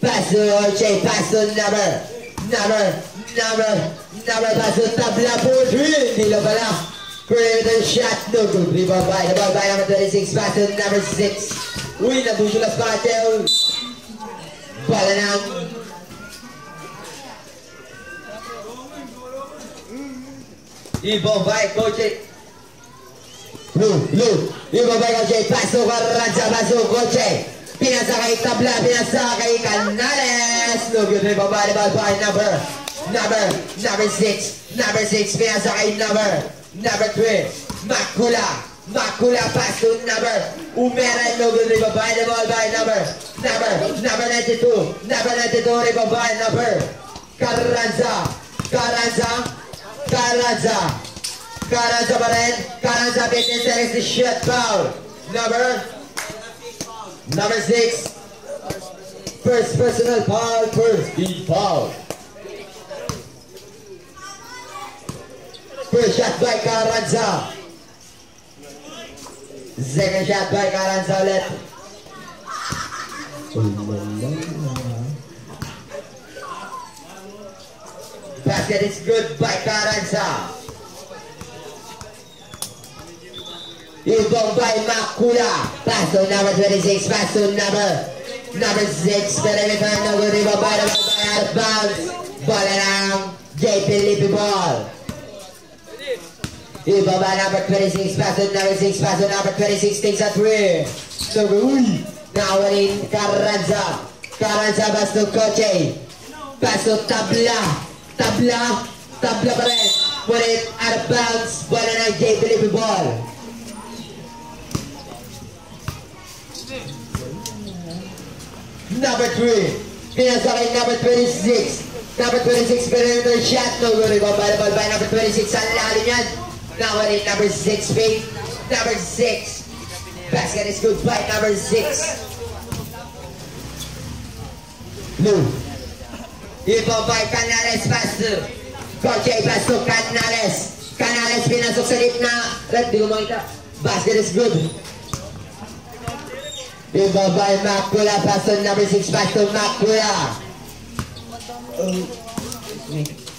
pass to Oche, pass to number, pass to tabla for 3, Dilo pala, perimeter shot, no good, rebound by number 26, pass to number 6, uy, nabusulas pa Mateo, bala ng ibabay, Coach. Blue, ibabay Coach. Paso Carranza, paso Coach. Pinasa kay tabla, pinasa kay Canales. No good, ibabay by number 6. Number 6, pinasa kay number 3. Makula, pass to number. Umera, no good, ibabay the ball by number 92. Number 92, ibabay number. Carranza pa rin. Carranza, 15 seconds to shoot, foul. Number 6. First personal foul, first team foul. First shot by Carranza. Second shot by Carranza ulit. Basket is good by Carranza. Ibong by Makula. Pass to number 26. Pass to number 6. Perimeter no good. Ibong by out of bounds. Ball around. J. Felipe ball. Ibong by number 26. Pass to number 6. Pass to number 26. Takes a 3. So good. Now in Carranza. Pass to Coche. Pass to Tabla pa rin. Put it out of bounds. Ball around. J. Felipe ball. Number 3, pinasa kay number 26. Number 26, perimeter shot, no good. Rebound by number 26. Ang lalim yan. Now on it, number 6, fake. Number 6. Basket is good by number 6. Blue. Rebound by Canales, pass to Coche, pass to Canales. Canales, pinasok sa gitna. Red, di ko makita. Basket is good. Ibabay Makula, pass to number 6, pass to Makula.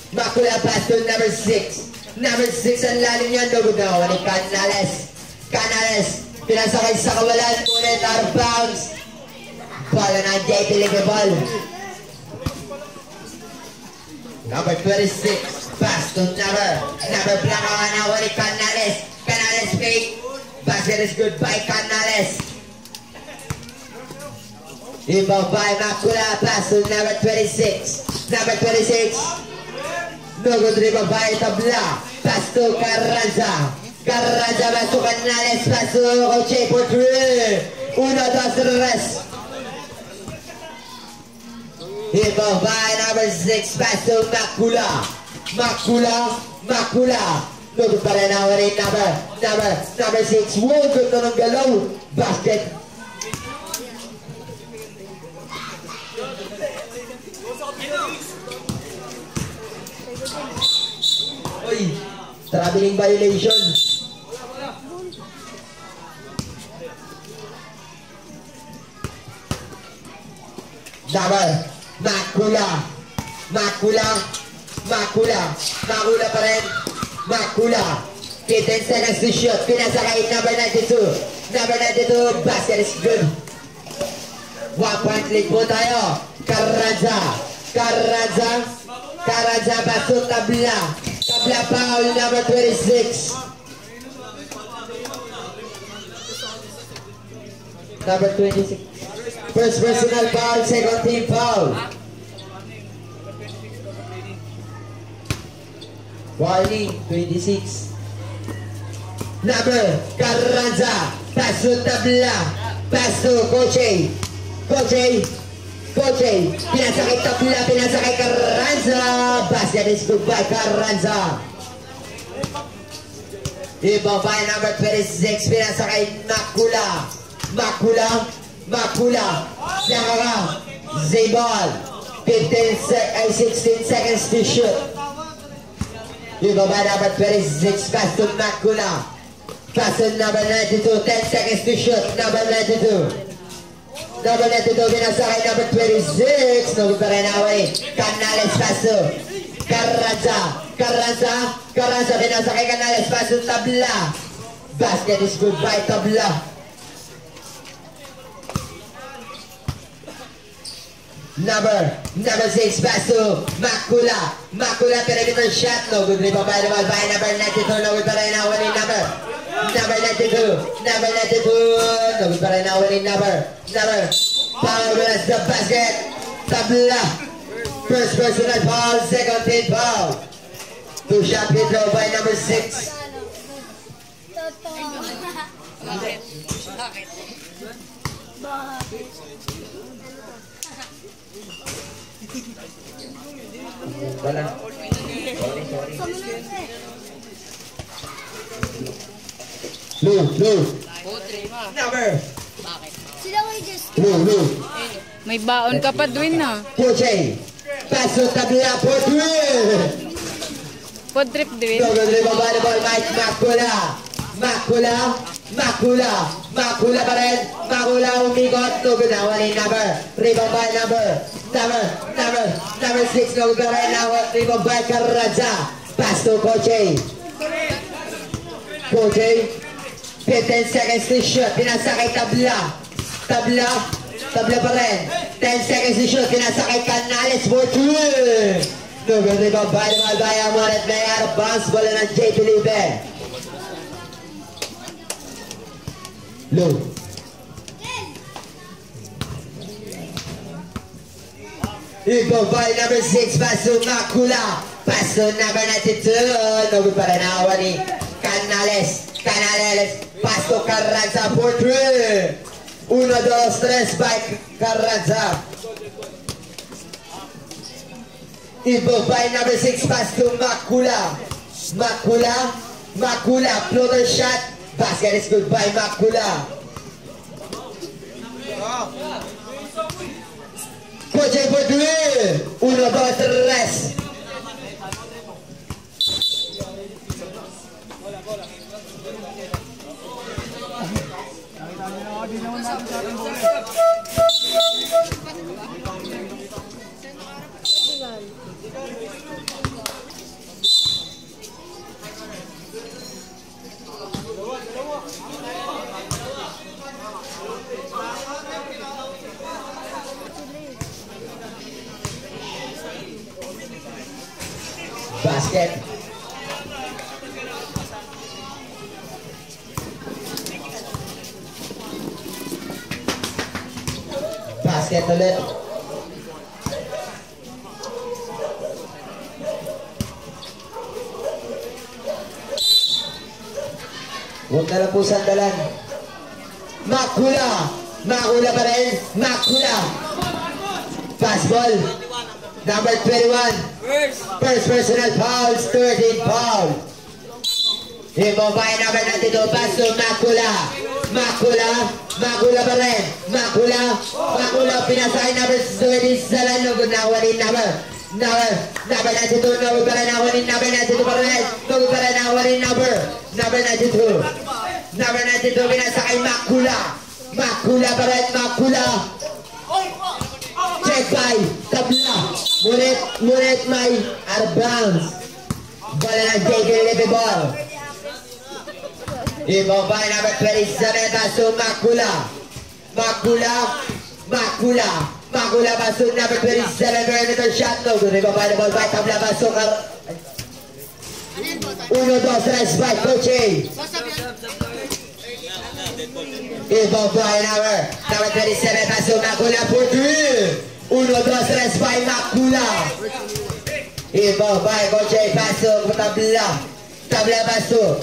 Makula, pass to number 6. Number 6, ang lalim niya, no good na. Wala Canales, pinasakay sa kawalan, ulit out of bounds. Ball na J. Felipe ball. Number 26, pass to number Blanco, na wala Canales. Canales fake. Basket is good by Canales. Ibabay Makula, pass to number 26. Number 26. No good, ibabay tabla. Pass to Carranza. Pass to Canales. Pass to Coche for 3. 1, 2, 3. Ibabay number 6. Pass to Makula. No good pa rin na rin number 6. Wow, good na ng galaw. Basket. Oy, traveling violation. Number Makula pa rin. Makula, 15 seconds to shoot. Pinasakay number 92. Number 92, basket is good. 1 point lead po tayo. Carranza, pass to Tabla foul, number 26. Number 26. First personal foul, second team foul. Warning, 26. Number Carranza, pass to Tabla, pass to Coche, pinasakay Tabla, pinasakay Carranza. Basket is good by Carranza. Ibabay number 26, pinasakay Makula. Nakaka, Zayball. 16 seconds to shoot. Ibabay number 26, pass to Makula. Pass to number 92, 10 seconds to shoot, number 92. Number 92, pinasakay number 26. No good pa rin away. Canales paso. Carranza, pinasakay Canales paso. Tabla. Basket is good by Tabla. Number 6, paso, Macula, perimeter shot, no good rebound by the ball by number 92, no good pa rin na winning number 92, no good pa rin na winning number, power blast the basket, Tabla, first personal foul, second team foul, 2 shot free throw by number 6. Wala. Blue. Number. Blue. May baon ka pa Dwin na. Poche. Paso Tabla for Dwin. Pod trip Dwin. Double dribble by the ball, Mike Macula pa rin. Macula umikot. No good na winning number. Rebound by number 6. No good pa rin na rebound by Carranza. Pass to Poche. 15 seconds to shoot. Pinasakay Tabla pa rin. 10 seconds to shoot. Pinasakay Canales for 2. No good rebound by the ball by Amonet. May out of bounds. Bola ng J. Felipe. Low. Ibo by number 6, paso Macula. Paso number 92. No good pa rin awa ni Canales. Paso Carranza for 3. 1, 2, 3 by Carranza. Ibo by number 6, paso Macula. Floater shot. Basket is good by Macula. Poche for 3. 1, 2, 3. Basket. Basket ulit. Huwag na lang po sandalan. Macula pa rin. Pass ball. Number 21. First personal fouls, 13 foul. Ibo by number 92, paso Macula pa rin. Macula, pinasakay number 27, no good na winning number 92, no good pa rin na winning number 92 pa rin. No good pa rin na winning number 92. Number 92, pinasakay Macula pa rin, check by Tabla. Ngunit may out of bounds. Bola ng JJ Levy ball. Ibo by number 27, paso Macula paso number 27, perimeter shot, no good. Ibo by the ball by Tabla, paso 1, 2, 3 by Poche. Ibo by number 27, paso Macula for 3. 1, 2, 3 by Macula. Ibo by Poche, paso Tabla paso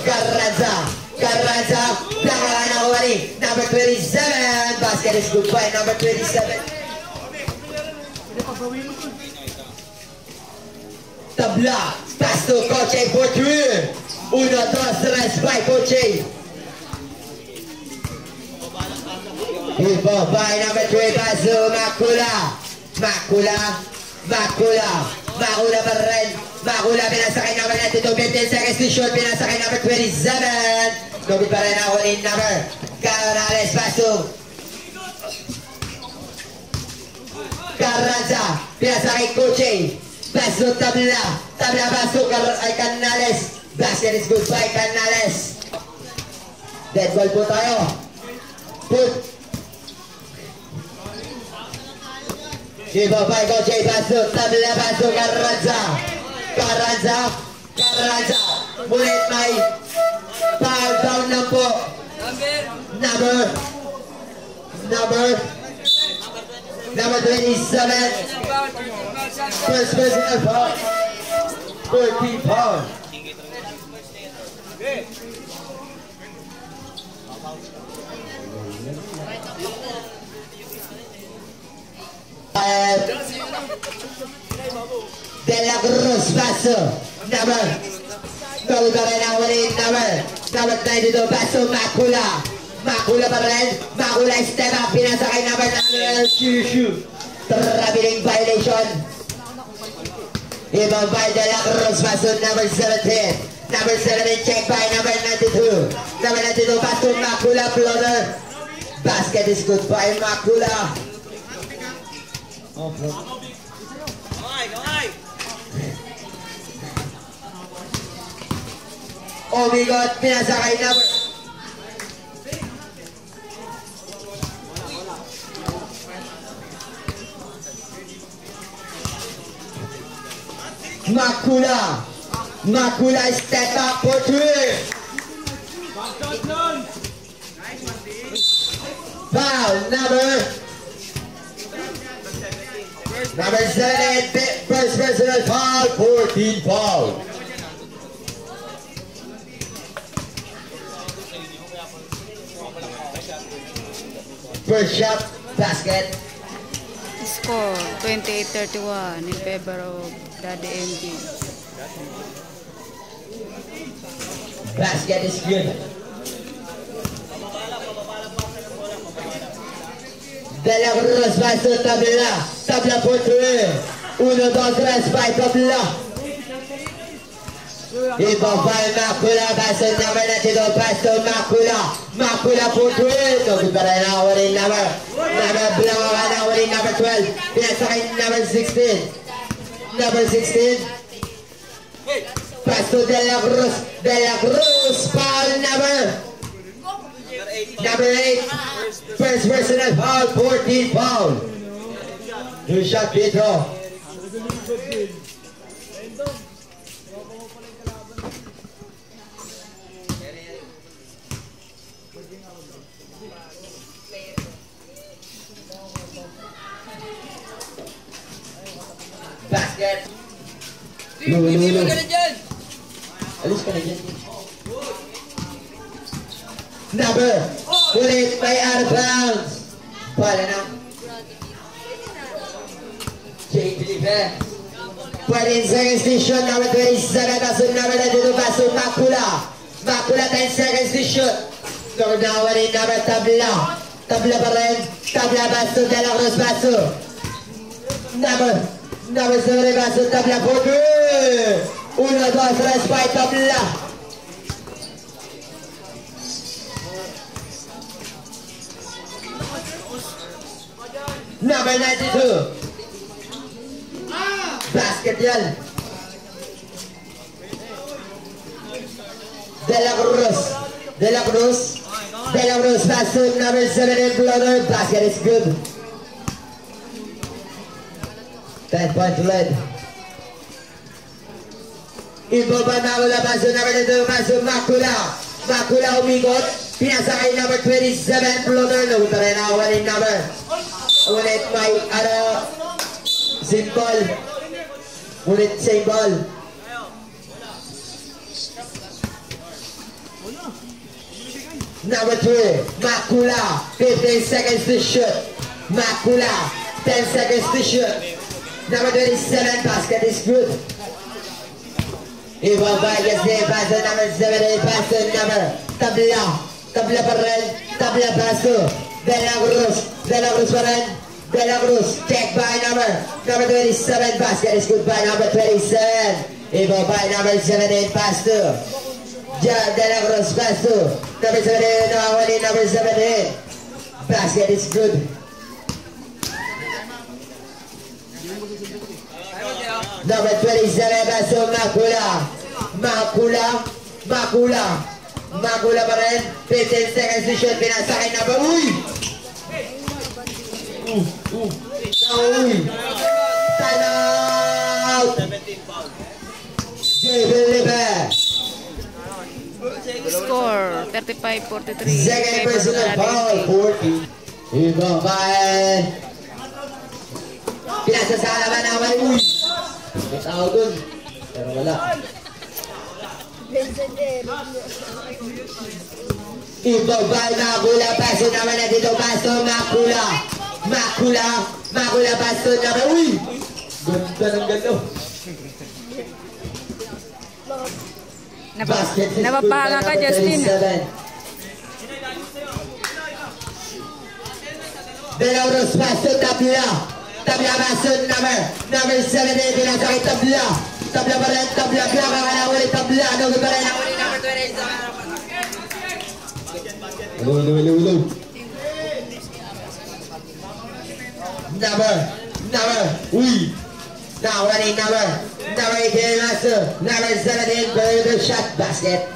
Carranza, nakakaan ako wari. Number 27, basket is good by number 27. Tabla, pass to Poche for 3. 1, 2, 3 by Poche. Ibo by number 3, paso Macula pa rin. Macula, pinasakay number 92, 15 seconds to shoot, pinasakay number 27. Gawin pa rin ako in number Canales, paso Carranza. Pinasa kay Coche. Paso tabla. Tabla paso kay Canales. Basket is good by Canales. Dead ball po tayo. Put. Iba by Coche. Paso tabla paso Carranza. Carranza. Carranza. Mulit may foul down na po. Number 27. First personal foul. 14 foul. De la Cruz paso. Number 92 paso Macula. Macula pa rin. Macula step up. Pinasa kay number 9. Shushu. Traveling violation. Ibang by De La Cruz paso number 17. Number 17 check by number 92. Number 92 paso Macula floater. Basket is good by Macula. Omigot pinasa kay number Macula. Macula step up for 3. Foul number 7. First personal foul. 14 foul. First shot, basket. Score 28-31 in favor of Daddy MG. Basket is good. De La Cruz paso tabla. Tabla por 3. 1, 2, 3 by tabla. Iba by Macula paso number 92 paso Macula. Macula por 3. No good para na wala number. Number blanco na wala number 12. Pinasa kay number 16. Number 16. Paso De La Cruz. De La Cruz foul number 8. First personal foul. 14 foul. 2 shot free throw. Basket. Lulo. Alis ka na dyan. Number. Ulit may out of bounds. Pala na. Jake Felipe. Pwede in second station. Number 27. Paso number 92. Paso Macula. Macula 10 seconds to shoot. Number now rin number tabla. Tabla pa rin. Tabla paso. De La Cruz paso. Number 7 paso. Tabla po. 1, 2, 3 by tabla. Number 92. Basket yan. De La Cruz paso number 7 blocker. Basket is good. 10-point lead. Ibaba Macula paso number 2 paso Macula. Macula umigot. Pinasa kay number 27 blocker. Nagunta rin na waling number. Ulit may symbol. Ulit symbol. Number 3, Macula. 15 seconds to shoot. Macula. 10 seconds to shoot. Number 27, basket is good. Iba Vargas de paso number 7, paso number tabla. Tabla pa rin. Tabla paso. De La Cruz pa rin. De La Cruz. Check by number 27, basket is good by number 27. Iba by number 17, paso. De La Cruz paso. Number 17, nakawali number 17. Basket is good. Number 27, Baso Makula. Makula pa rin. 15 seconds to shoot. Pinasakay na ba? Uy! Uy! Time out! Jay Bilibe. Score 35-43. Second personal foul. 40. Ibang bayan. Pinasasalaman naman. Uy! May tao dun. Pero wala. Ibang bayan. Makula. Paso naman na dito. Paso. Makula. Paso naman. Uy! Ganda ng ganda. Napapahanga ka, Justin. Belauros paso, tabla paso, number 17, pinasakit tabla pa rin, tabla, kakakala tabla, no, pa rin, ako rin, number 20. Hello. Uy. Now running number 18, Master. Number 17, the shot basket.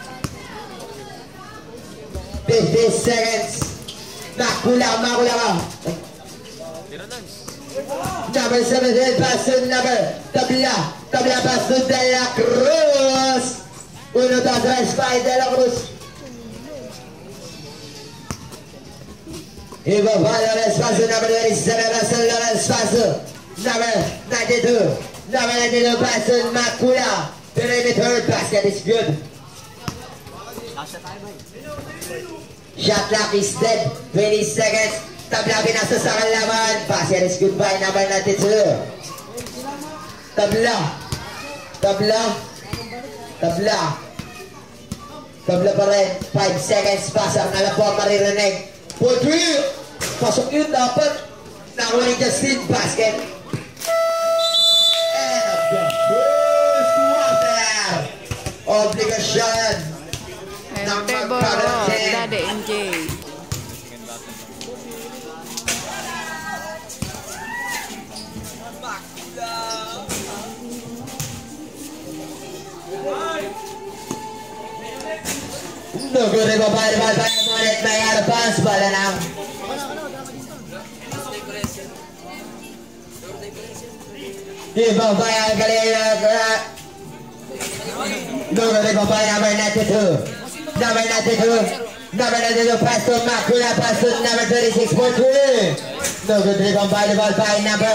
50 seconds. Makula ka. Number 17, pass number. Tabla pass to De La Cruz. 1-3 De La Cruz. Ibabala el espacio, number 27, pass el espacio. Number 92, pass on Makula. Perimeter basket is good. Shot clock is dead. 20 seconds. Tabla pinasa sa kalaban. Basket is good by number 92. Tabla pa rin. 5 seconds. Pasang alam po ang maririnig. 4-3. Pasok yun dapat. Nakuha ni Justin. Basket. First water. Obligasyon ng magkakaroon. Daddy MJ. Naguri ba ba ulit may advance bala na. Ibang bayan galing Naguri ba ba number 92. Number 92 pass to Makula, pass to number 26.3. Naguri ba ba number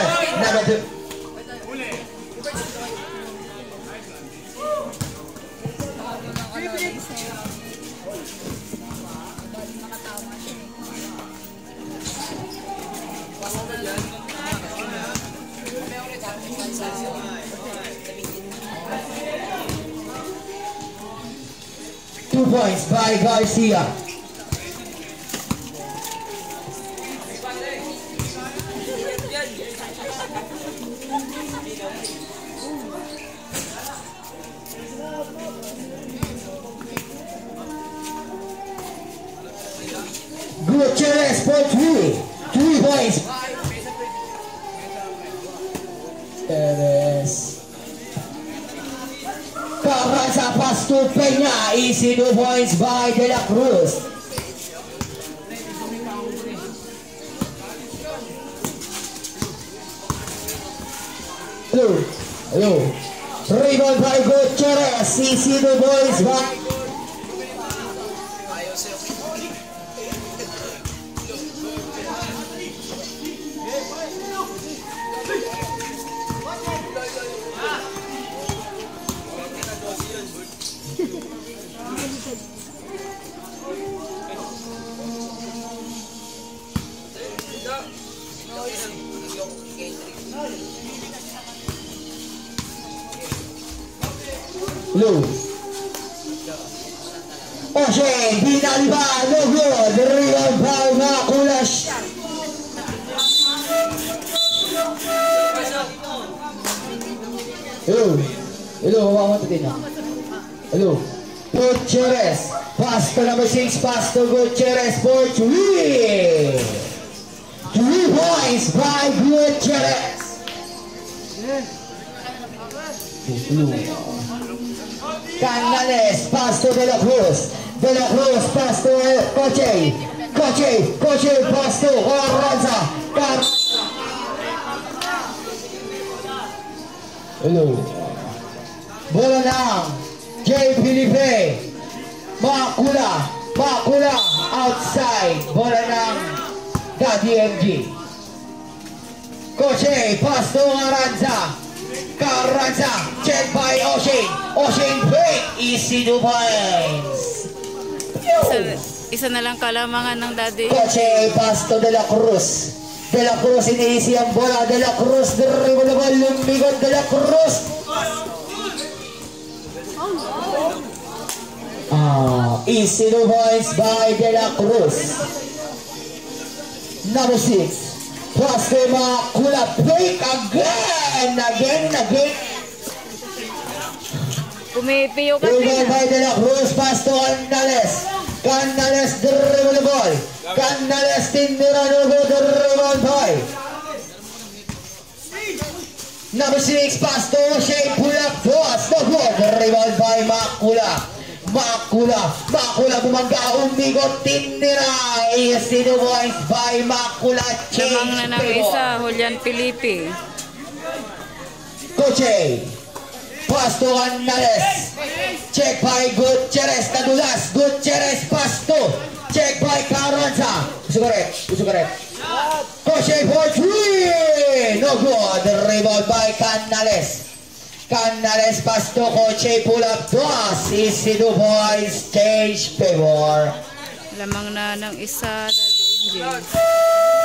2. 2 points by Garcia. Gutierrez for 3 points. Perez. Carranza pass to Peña. Easy 2 points by De La Cruz. Hello. Rebound by Gutierrez. Easy 2 points by Lu. Osheng, Binaliba, no good. Rebound by Makula. Hello, hawakan natin na. Hello. Gutierrez, pass to number 6, pass to Gutierrez for 3. 3 points by Gutierrez. Canales, Pasto de la Cruz, Pasto Coche, Pasto Carranza, bola ng J. Felipe, Makula, outside, bola ng Daddy MG. Coche, Pasto Carranza, check by Ocean break, easy 2 points. Isa na lang kalamangan ng Daddy. Coche, Pasto de la Cruz, iniisi ang bola, De La Cruz, dribble ball, lumigot De La Cruz. Easy 2 points by De La Cruz. Number 6. Pasto Makula, break again. Pumipiyo ka Dribble by De La Cruz, Pasto Canales, dribble ball. Canales, tindira, dribble by. Number 6, Pasto, Shea, pull up, toss, no good, dribble by Makula, bumangga, umigot, tindira, easy 2 points by Makula, Lamang na ng isa, Julian Felipe. Coche, Pasto Canales, check by Gutierrez, nadulas, Pasto, check by Carranza, uso correct, Coche for 3, no good, rebound by Canales, Pasto, Coche, pull up, toss, easy 2 points, change favor. Lamang na ng isa, Daddy MJ.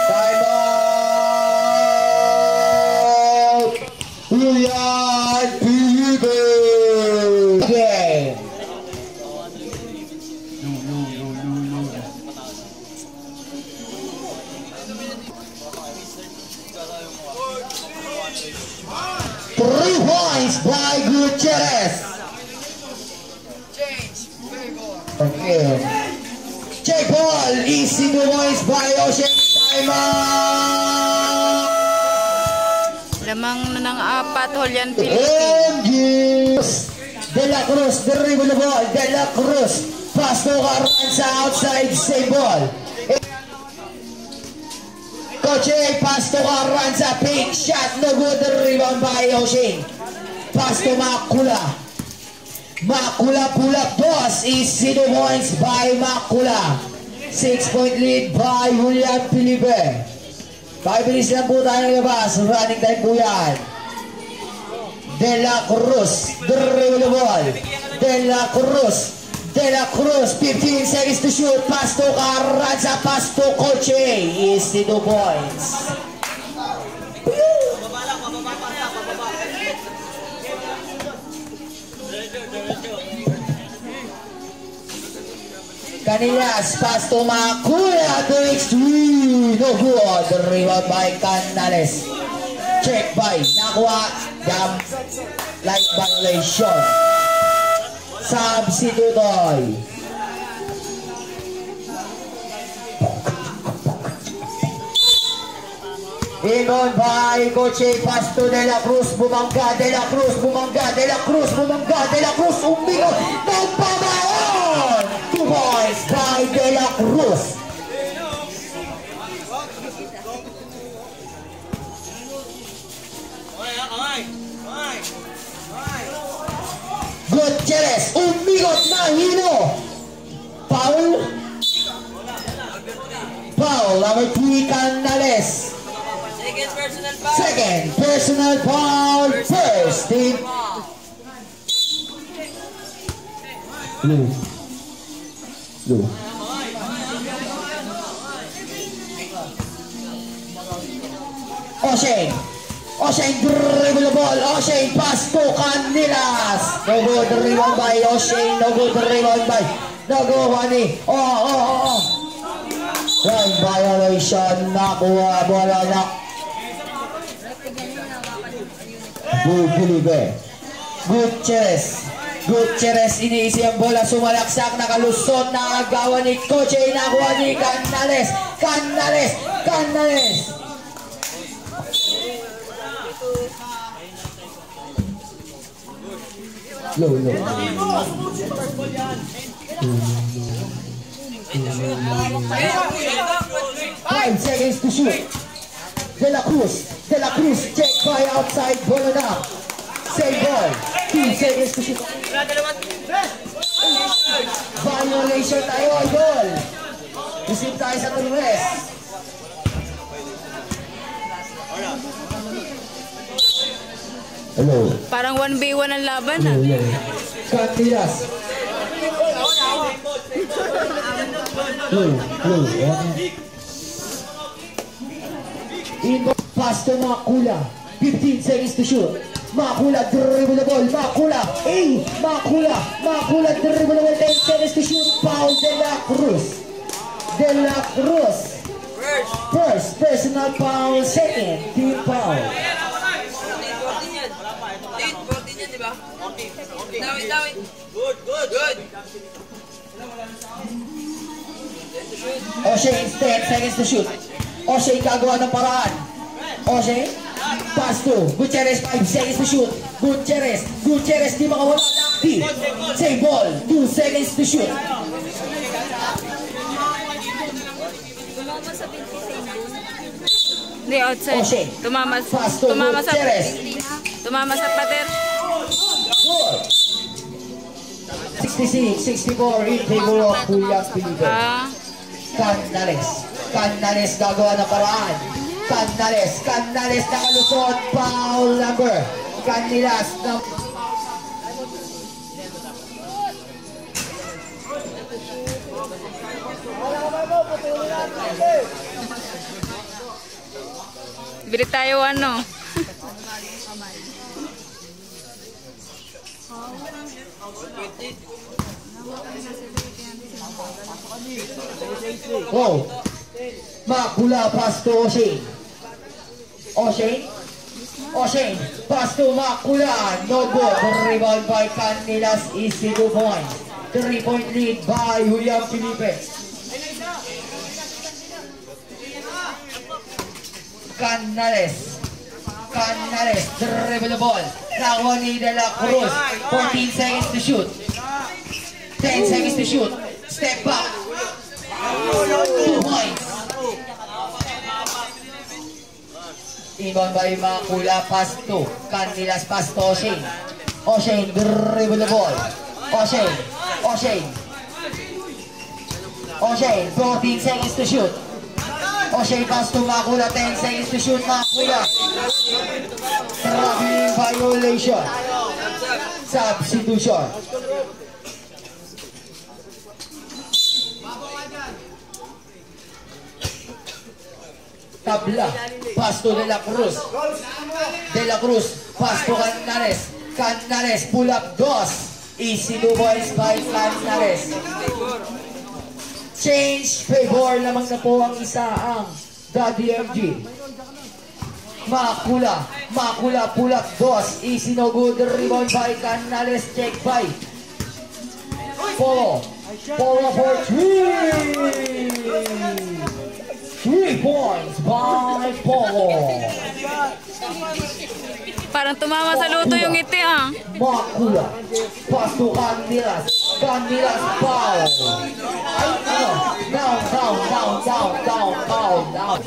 Time out! Julian Felipe! Game! Three points by Gutierrez. Okay. Check ball, easy 2 points by Ocean. Time out! Lamang na ng 4, Julian Felipe. De La Cruz, dribble the ball. De La Cruz, Pasto Carranza outside, same ball. Coche, Pasto Carranza, big shot, no good, rebound by Ocean. Pasto Makula, pull up, toss, easy 2 points by Makula. 6-point lead by Julian Felipe. 5 minutes lang po tayo labas. Running time po yan. De La Cruz, dribble the ball. De La Cruz, 15 seconds to shoot. Pasto Carranza, Pasto Coche. Easy 2 points. Canillas, Pasto Makula to extreme. No good. Rebound by Canales. Check by Nakuha. Jump like violation. Substitutoy. Ingon by Coche, Pasto De La Cruz, bumangga, De La Cruz, umigot, nagpabaon! 2 points by De La Cruz. Gutierrez, umigot na hino. Foul, number 3, Canales. Second personal foul, first team. Blue. Ocean dribble the ball. Ocean Pasto Canillas. No good rebound by Ocean. No good Honey. Line violation. Nakuha bola na. Gutierrez iniisi ang bola, sumalaksak, nakalusot, nakagawa ni Coche, nakuha ni Canales. Low. 5 seconds to shoot. De La Cruz, check by outside, ball on up. Same ball, 2 seconds to shoot. Violation tayo, idol. Receive tayo sa Torres. Hello. Parang 1v1 ang laban ah. Cantilas. In pass to Makula. 15 seconds to shoot. Makula dribble the ball. Makula dribble the ball. 10 seconds to shoot. Foul De La Cruz. First personal foul. Second team foul. Good. O'Shea, 10 seconds to shoot. O'Shea gagawa ng paraan. O'Shea, pass to Gutierrez, 5 seconds to shoot. Gutierrez, di makawala ng same ball, 2 seconds to shoot. Hindi, outside. O'Shea, Tumama pass to Gutierrez. Tumama sa pader. 66-64 in favor of Julian Felipe. Canales gagawa ng paraan. Canales nakalusot, foul number. Canales na bili tayo ano. oh, Makula pass to O'Shea, pass to Makula, no good. Rebound by Cantilas is 2 points. 3-point lead by Julian Felipe. Canales, dribble the ball. Nakuha ni De La Cruz. 14 seconds to shoot. 10 seconds to shoot. Step back. 2 points. Inbound by Makula, pass to Cantilas, pass to O'Shea, dribble the ball. O'Shea, 14 seconds to shoot. O'Shea pass to Makula, 10 seconds to shoot. Makula, traveling violation. Substitution. Tabla, pass to De La Cruz, pass to Canales, pull up 2, easy 2 points by Canales. Change, favor lamang na po ang isa ang Daddy MG. Makula, pull up 2, easy no good, rebound by Canales, check by Polo for 3. 3 points by Polo. Parang tumama sa luto yung ngiti ah. Makula, pass to Cantilas, foul. Down.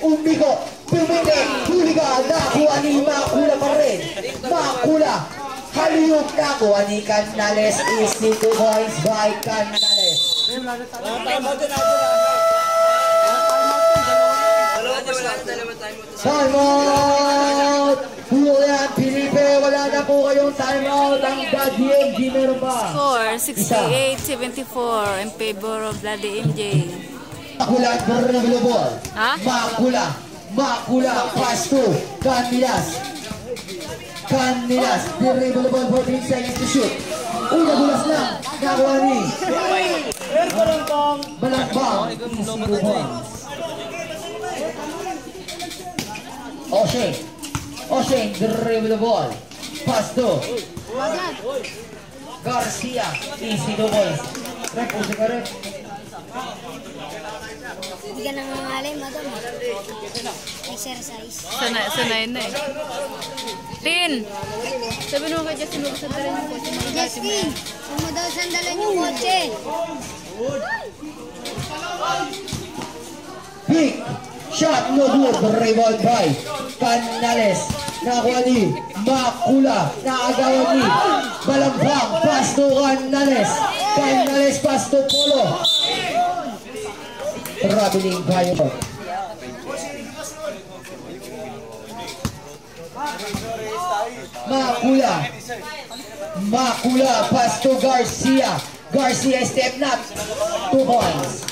Umbigo, huliga, nakuha ni Makula pa rin. Makula, haliyok nakuha ni Canales, is 2 points by Canales. Timeout! Julian Felipe, wala na po kayong timeout. Ang Daddy MJ meron ba? Score 68-74 in favor of Daddy MJ. Makula, dribble ball. Ha? Makula, pass to Cantilas, dribble ball, 14 seconds to shoot. Nagulas lang. Nakuha ni Balakbang. O'Shea, dribble the ball. Pass to Garcia. Easy 2 points. Rep, usa ka rep. Hindi ka nangangalay, madam. Exercise. Sanay na eh. Tin! Sabi mo kay Justin, huwag sandalan yung kotse. Justin, huwag mo daw sandalan yung kotse. Big shot, no good. Rebound by Canales. Nakuha ni Makula. Naagawan ni Balambang. Pass to Canales. Canales pass to Polo. Traveling by Makula pass to Garcia. Garcia step not. 2 points.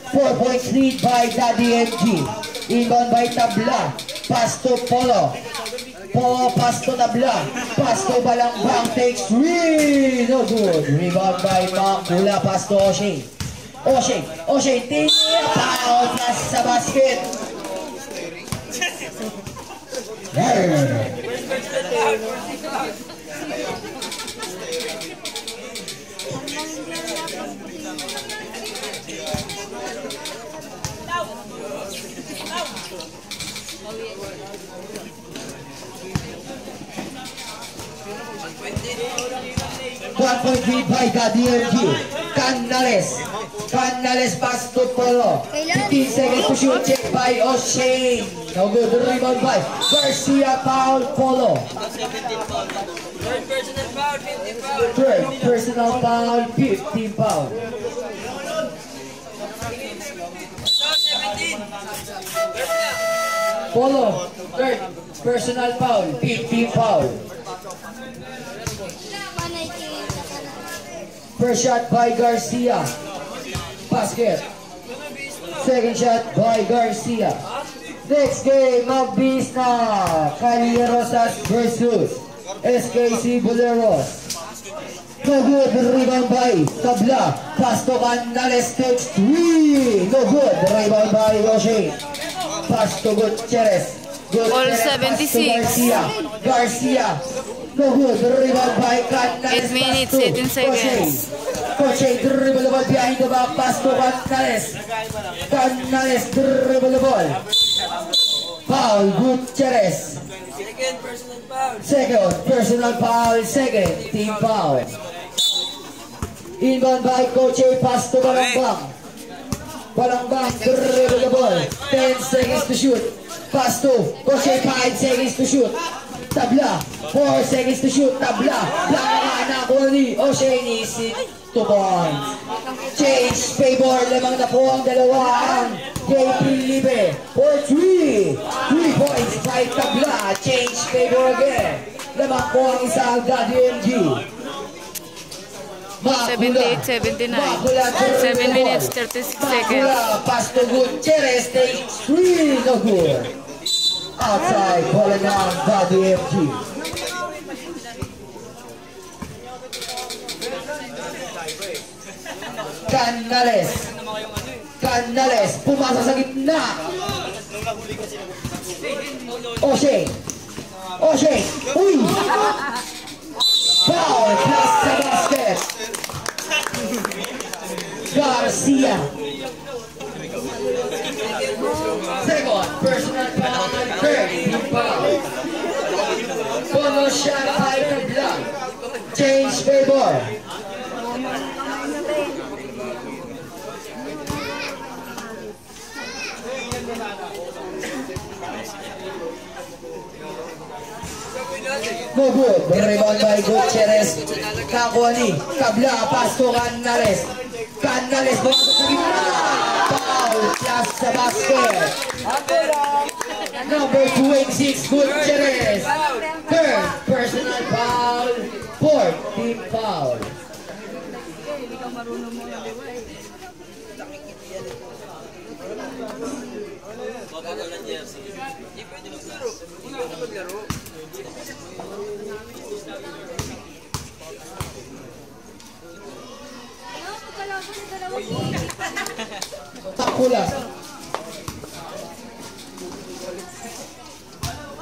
4 points lead by Daddy MG. Inbound by Tabla. Pass to Polo. Polo pass to Tabla. Pass to Balambang. Takes 3. No good. Rebound by Makula. Pass to O'Shea. O'Shea. Tira. Foul. Pass sa basket. One point lead by Daddy MG. Canales pass to Polo. 15 seconds to shoot. Check by O'Shea. No good. Rebound by Garcia. Foul Polo. Third personal foul. 15 foul. Polo. Third personal foul. 15 foul. First shot by Garcia. Basket. Second shot by Garcia. Next game, mabilis na. Cali Rosas versus SKC Boleros. No good. Rebound by Tabla. Pass to Canales. Takes 3. No good. Rebound by O'Shea. Pass to Gutierrez. All 76. Garcia. No good. Rebound by Canales. 8 minutes, 18 seconds. O'Shea dribble the ball behind the back. Pass to Canales. Canales dribble the ball. Foul. Gutierrez. Second personal foul. Second team foul. Inbound by Coach A. Pass to Balambang. Balambang dribble the ball. 10 seconds to shoot. Pass to Coach A. 5 seconds to shoot. Tabla. 4 seconds to shoot. Tabla. Blanca na ko ni O'Shea ni 2 points. Change favor. Lamang na po ang dalawang JP Libe for 3. 3 points by Tabla. Change favor again. Lamang po ang isang Daddy MG. 78-79. 7 minutes, 36 seconds. Pass to Gutierrez. Takes 3. No good. Outside. Ball ng Daddy MG. Canales. Pumasa sa gitna. O'Shea. Uy! Foul. Plus sa basket. Garcia. Second. Personal foul. Third. Team foul. Polo shot by Tabla. Change favor. No good. Rebound by Gutierrez. Nakuha ni Tabla. Pass to Canales. Canales bumasok sa gitna. Foul. Plus sa basket. Number 26, Gutierrez. Third personal foul. Fourth team foul. Makula.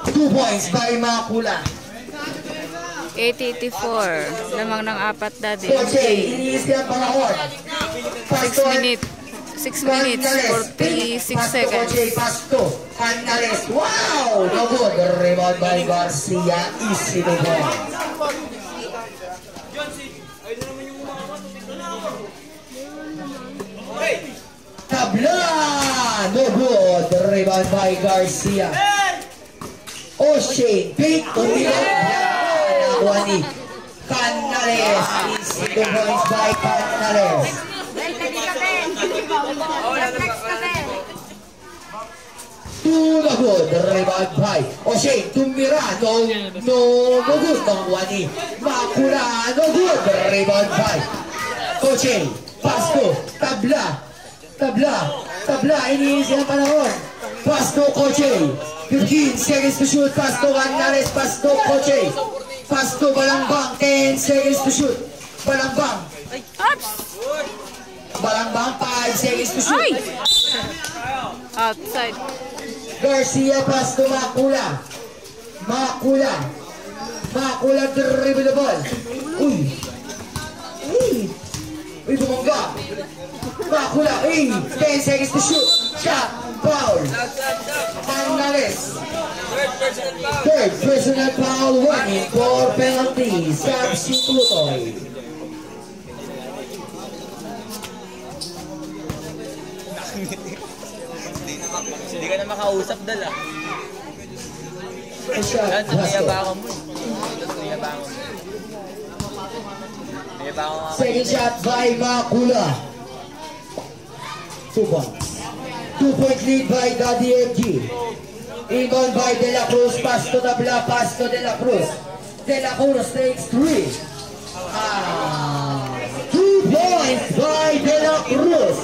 2 points by Makula. 8:84. Lamang ng 4 Daddy. Okay, iniis ka ang panahon. 6 minutes. 6 minutes, 46 seconds. Pasto, Canales, wow! No good. Rebound by Garcia. Easy to go. Tabla! No good. Rebound by Garcia. O'Shea, big Wani. Canales. Easy to points by Canales. Two no good. Rebound by O'Shea. Tumira. No good. Ng Wani. Makula. No good. Rebound by O'Shea. Pasto. Tabla, iniisi ang panahon. Pasto, Koche. 15 seconds to shoot. Pasto, Canales. Pasto, Koche. Pasto, Balambang. 10 seconds to shoot. Balambang. Balambang, 5 seconds to shoot. Ay! Outside. Garcia, Pasto, Makula, dribble the ball. Uy, bumangga. Makula, 10 seconds to shoot. Shot, foul. Canales. Third personal foul, warning for penalty. Substitutoy. Hindi ka na makausap dala. Shot, Mayabangan mo. second shot by Makula. 2 points. 2-point lead by Daddy FG. Inbound by De La Cruz. Pass to Tabla. Pass to De La Cruz. De La Cruz takes 3. 2 points by De La Cruz.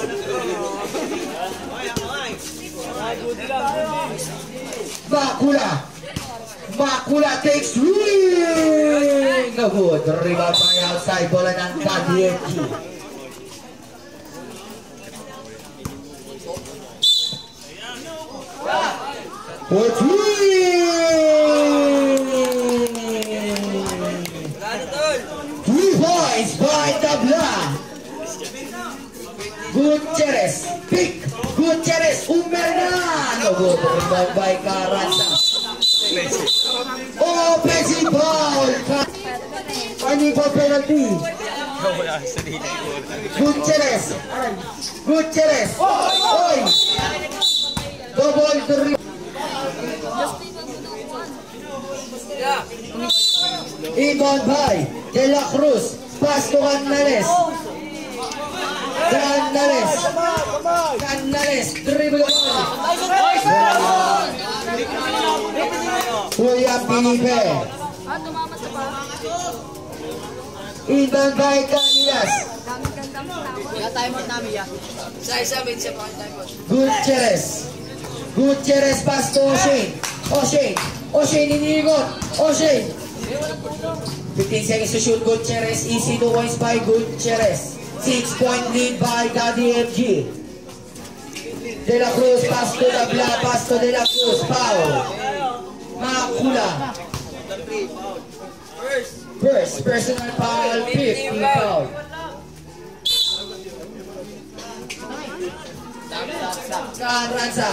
Makula takes 3. No good. Rebound by outside. Bola ng Daddy FG. For 3. 3 points by Tabla. Gutierrez. Pick. Gutierrez. Umerna. No good. Rebound by Carranza. Offensive foul. Running for penalty. Gutierrez. Oy. Double 3. Inbound by De La Cruz. Pass to Canales. Dribble ball. William Pinipe. Inbound by Canales. Gutierrez pass to O'Shea ninigot. 15 seconds to shoot. Gutierrez, easy to points by Gutierrez. 6-point lead by Daddy FG. De La Cruz, pass to Tabla, pass to De La Cruz, foul. Makula. First personal foul, 50 foul. Carranza.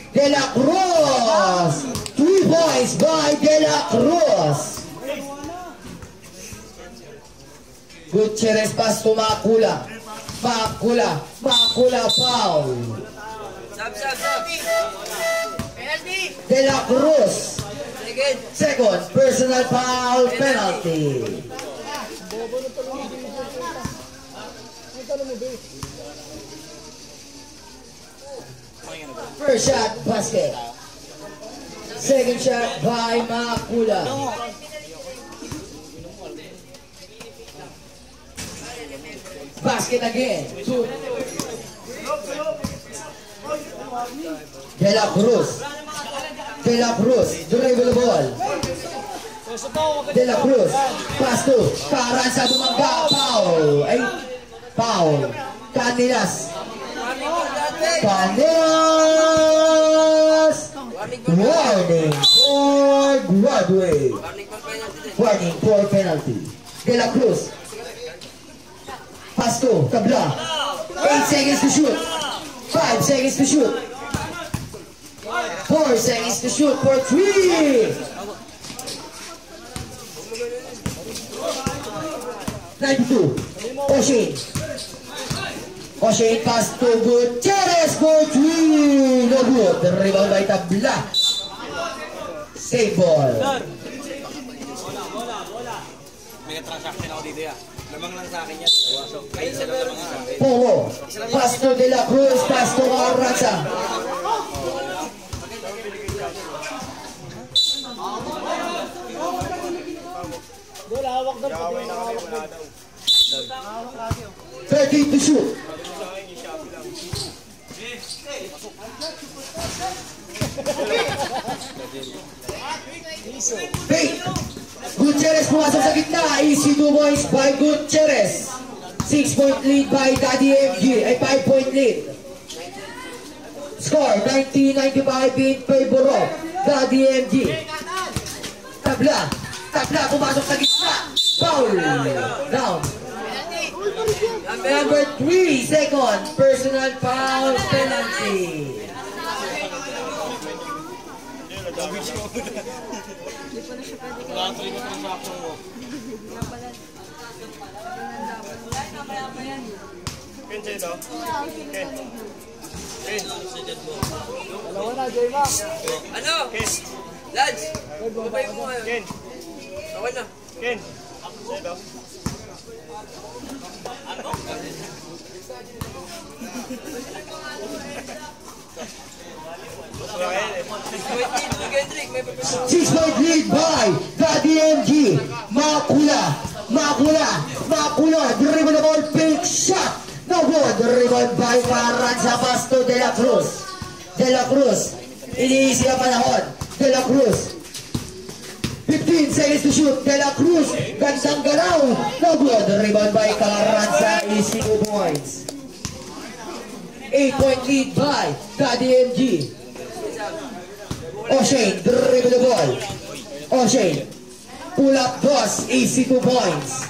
De La Cruz. 2 points by De La Cruz. Gutierrez pass to Makula. Makula foul. De La Cruz. Second personal foul penalty. First shot, basket. Second shot by Makula. Basket again. De La Cruz, dribble ball. De La Cruz, pass to Carranza, bumangga, foul. Ay, foul. Canales. Warning for Broadway. Warning for penalty. De La Cruz. Pasto, tabla. 8 seconds to shoot. 5 seconds to shoot. 4 seconds to shoot for 3. 92. O'Shane pass to Gutierrez for 3. No good. The rebound by tabla. Save ball. May transaction ako dito ya. Lamang lang sa akin yan. Ay, isa lang lamang sa akin. Polo. Pass to De La Cruz. Pass to Carranza. Wala, hawak na po. 13 to shoot. Bait. Gutierrez pumasok sa gitna. Easy 2 points by Gutierrez. 6-point lead by Daddy MG. Ay 5-point lead. Score 90-95 in favor of Daddy MG. Tabla. Tabla pumasok sa gitna. Foul. Down. Number 3, second. Personal foul penalty. Dalawa na, J-Mac. Ano? Lads! Babay mo ngayon. Ken. Okay na. Ken. Dito. Six-point lead by Daddy MG. Makula. Dribble the ball, big shot. No good. Dribble by Carranza. Pasto De La Cruz. Iniisi ang panahon. De La Cruz. 15 seconds to shoot. De La Cruz. Gandang galaw. No good. Rebound by Carranza. Easy 2 points. 8-point lead by Daddy MG. O'Shane. Dribble the ball. O'Shane. Pull up boss. Easy 2 points.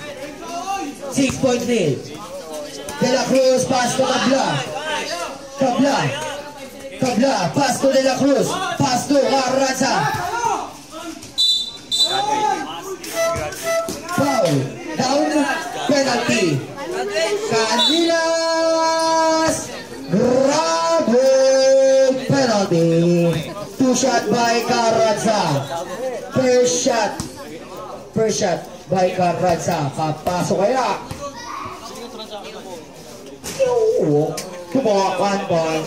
6-point lead. De La Cruz. Pass to Tabla. Pass to De La Cruz. Pass to Carranza. Foul. Down. Penalty. Canilas. Grabe. Penalty. 2 shot by Carranza. First shot by Carranza. Papasok kaya. Kumakan ba?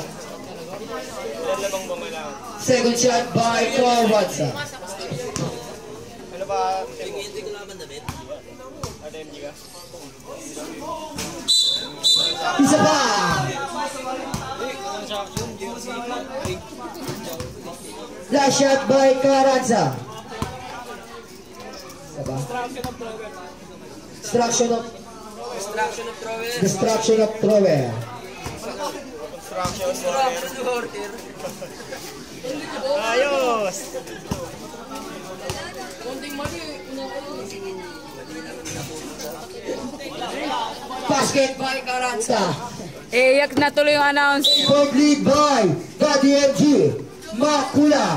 Second shot by Carranza. Ano ba? Hindi ko naman damit. Ada MG ka? Isa pa. Last shot by Carranza. Isa pa. Destruction of thrower. Ayos! Basket by Carranza. Iyak na tuloy yung announce. Point lead by Daddy MG. Makula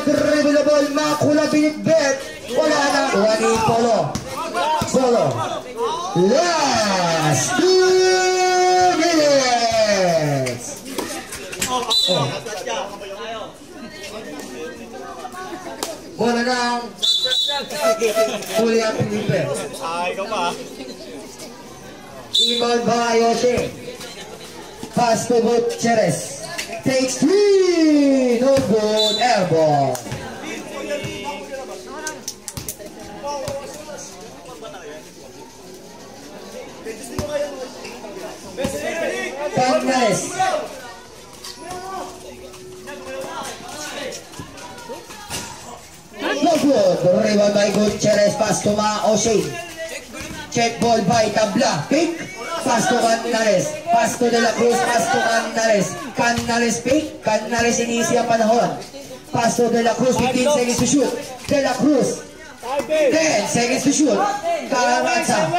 dribble the ball. Makula binitbet. Wala na. Wani Polo. Last 2 minutes. Wala nang huli ang Felipe. Ikaw pa. Iman by O'Shane. Pass to Gutierrez. Takes 3. No good. Airball. Canales. No good. Rebound by Gutierrez. Pass to O'Shane. Check ball by Tabla. Pick. Pass to Canales. Pass to De La Cruz. Pass to Canales pick. Canales inisi ang panahon. Pass to De La Cruz. 15 seconds to shoot. De La Cruz. 10 seconds to shoot. Carranza.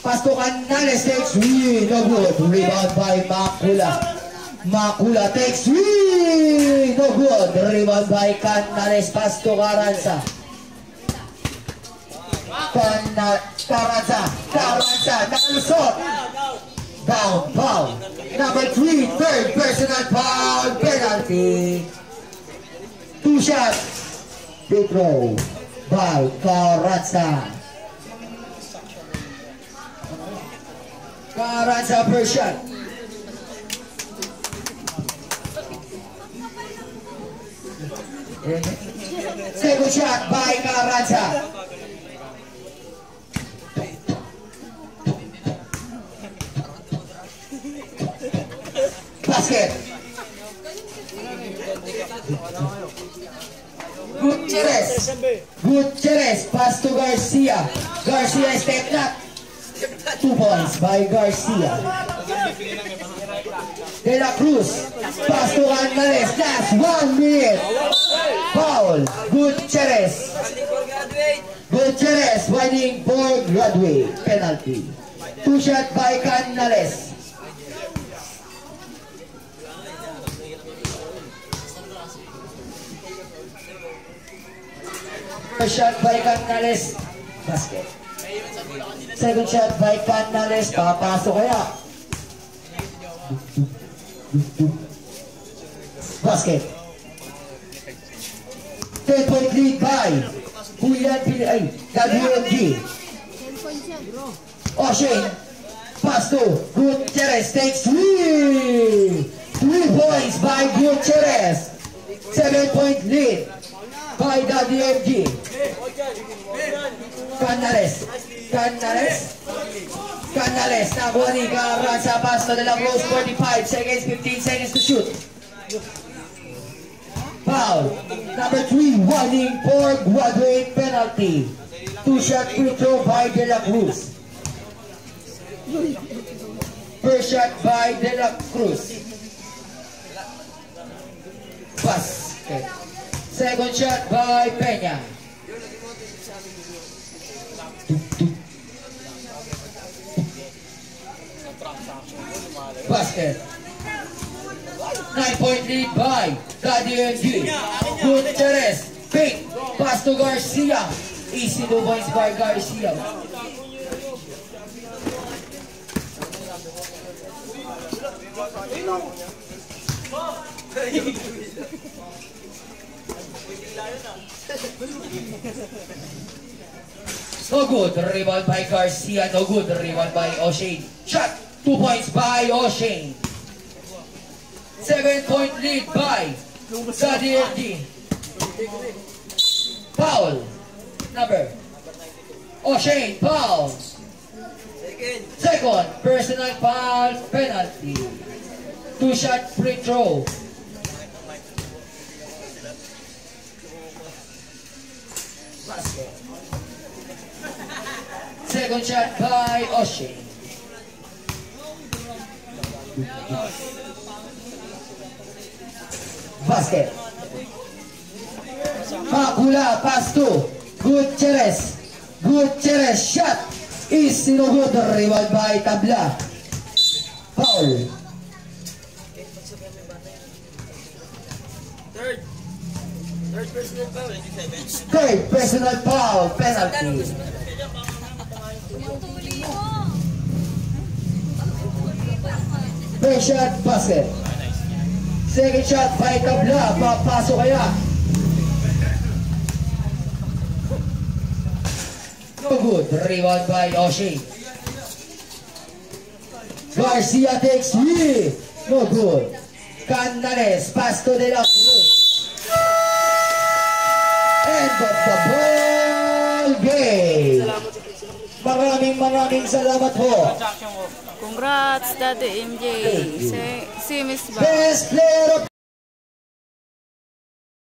Pasto Canales takes win. No good. Rebound by Macula. Macula takes win. No good. Rebound by Canales. Pasto Carranza. Carranza. Nakalusot. Down, foul. Number 3, third personal foul. Penalty. 2 shots. Free throw by Carranza. Carranza per shot. Second shot by Carranza. Basket. Gutierrez, pass to Garcia. Garcia step back. 2 points by Garcia. De La Cruz, pass to Canales. Last 1 minute. Foul. Gutierrez. Gutierrez winning for Broadway. Penalty. 2 shot by Canales. First shot by Canales. Basket. Second shot by Canales. Papasok kaya. Basket. 10-point lead by Julian Pili. WMG. O'Shane. Pass to Gutierrez. Takes 3 points by Gutierrez. 7-point lead by WMG. Canales, nakuha ni Carranza, pass to De La Cruz, 45 seconds, 15 seconds to shoot. Foul. Number 3, warning for Broadway, penalty. 2 shot free throw by De La Cruz. First shot by De La Cruz. Pass. Okay. Second shot by Peña. Basket. 9-point lead by WMG. Gutierrez. Fake. Pass to Garcia. Easy 2 points by Garcia. No good. Rebound by Garcia. No good. Rebound by O'Shane. Shot. 2 points by O'Shane. 7-point lead by WMG. Foul. Number. O'Shane. Foul. Second. Personal foul. Penalty. 2 shot free throw. Basket. Second shot by O'Shane. Basket. Macula, pass to Gutierrez. Gutierrez shot is no good. Rebound by Tabla. Foul. Third personal foul. Penalty. First shot, basket. Second shot by Tabla. Papasok kaya. No good. Rebound by O'Shane. Garcia takes 3. No good. Canales. Pass to De La Cruz. End of the ball game. Maraming salamat po. Congrats, Daddy MJ. Si Miss Ba. Best player of